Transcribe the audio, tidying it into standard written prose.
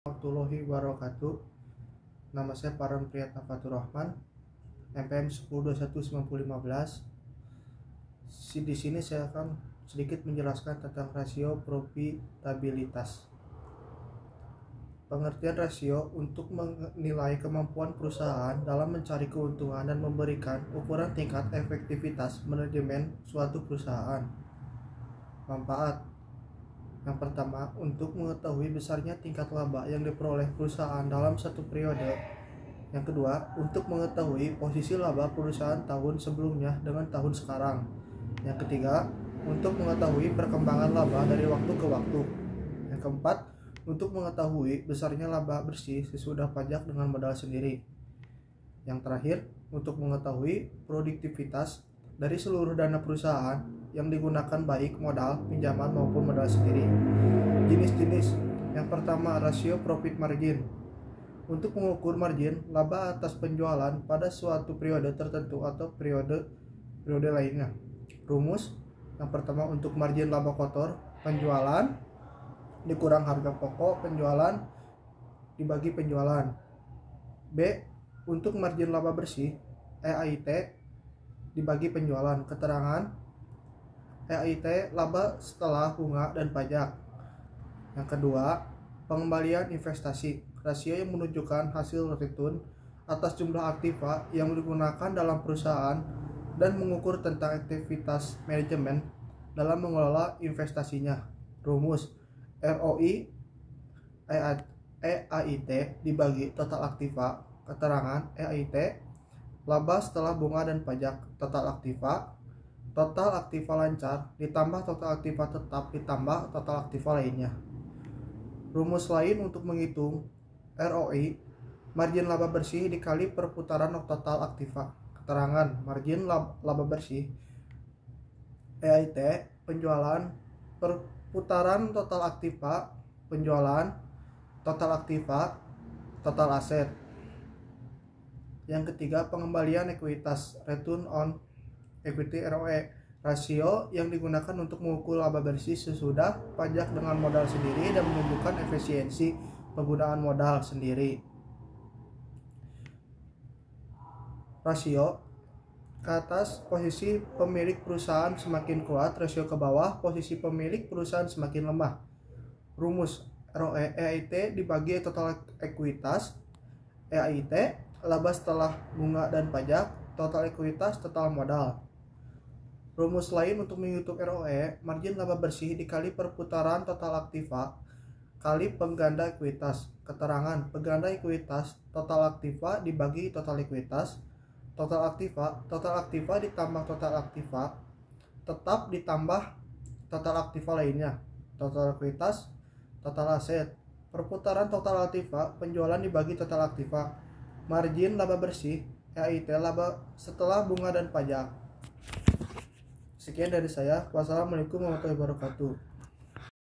Warahmatullahi wabarakatuh. Nama saya Paran Priyatna Fatur Rahman, MPM 10219015. Di sini saya akan sedikit menjelaskan tentang rasio profitabilitas. Pengertian rasio untuk menilai kemampuan perusahaan dalam mencari keuntungan dan memberikan ukuran tingkat efektivitas manajemen suatu perusahaan. Manfaat. Yang pertama, untuk mengetahui besarnya tingkat laba yang diperoleh perusahaan dalam satu periode. Yang kedua, untuk mengetahui posisi laba perusahaan tahun sebelumnya dengan tahun sekarang. Yang ketiga, untuk mengetahui perkembangan laba dari waktu ke waktu. Yang keempat, untuk mengetahui besarnya laba bersih sesudah pajak dengan modal sendiri. Yang terakhir, untuk mengetahui produktivitas dari seluruh dana perusahaan yang digunakan baik modal, pinjaman maupun modal sendiri. Jenis-jenis. Yang pertama, rasio profit margin. Untuk mengukur margin laba atas penjualan pada suatu periode tertentu atau periode lainnya. Rumus. Yang pertama, untuk margin laba kotor, penjualan dikurang harga pokok penjualan dibagi penjualan. B. Untuk margin laba bersih, EAIT dibagi penjualan. Keterangan EAIT laba setelah bunga dan pajak. Yang kedua, pengembalian investasi, rasio yang menunjukkan hasil return atas jumlah aktiva yang digunakan dalam perusahaan dan mengukur tentang aktivitas manajemen dalam mengelola investasinya. Rumus. ROI EAIT dibagi total aktiva. Keterangan EAIT laba setelah bunga dan pajak. Total aktiva lancar ditambah total aktiva tetap ditambah total aktiva lainnya. Rumus lain untuk menghitung ROI, margin laba bersih dikali perputaran total aktiva. Keterangan margin laba bersih EAIT penjualan perputaran total aktiva penjualan total aktiva total aset. Yang ketiga, pengembalian ekuitas, return on equity ROE, rasio yang digunakan untuk mengukur laba bersih sesudah pajak dengan modal sendiri dan menunjukkan efisiensi penggunaan modal sendiri. Rasio ke atas, posisi pemilik perusahaan semakin kuat, rasio ke bawah, posisi pemilik perusahaan semakin lemah. Rumus. ROE EAIT dibagi total ekuitas EAIT laba setelah bunga dan pajak, total ekuitas total modal. Rumus lain untuk menghitung ROE, margin laba bersih dikali perputaran total aktiva kali pengganda ekuitas. Keterangan pengganda ekuitas total aktiva dibagi total ekuitas. Total aktiva ditambah total aktiva tetap ditambah total aktiva lainnya. Total ekuitas total aset. Perputaran total aktiva penjualan dibagi total aktiva. Margin laba bersih EAIT laba setelah bunga dan pajak. Sekian dari saya. Wassalamualaikum warahmatullahi wabarakatuh.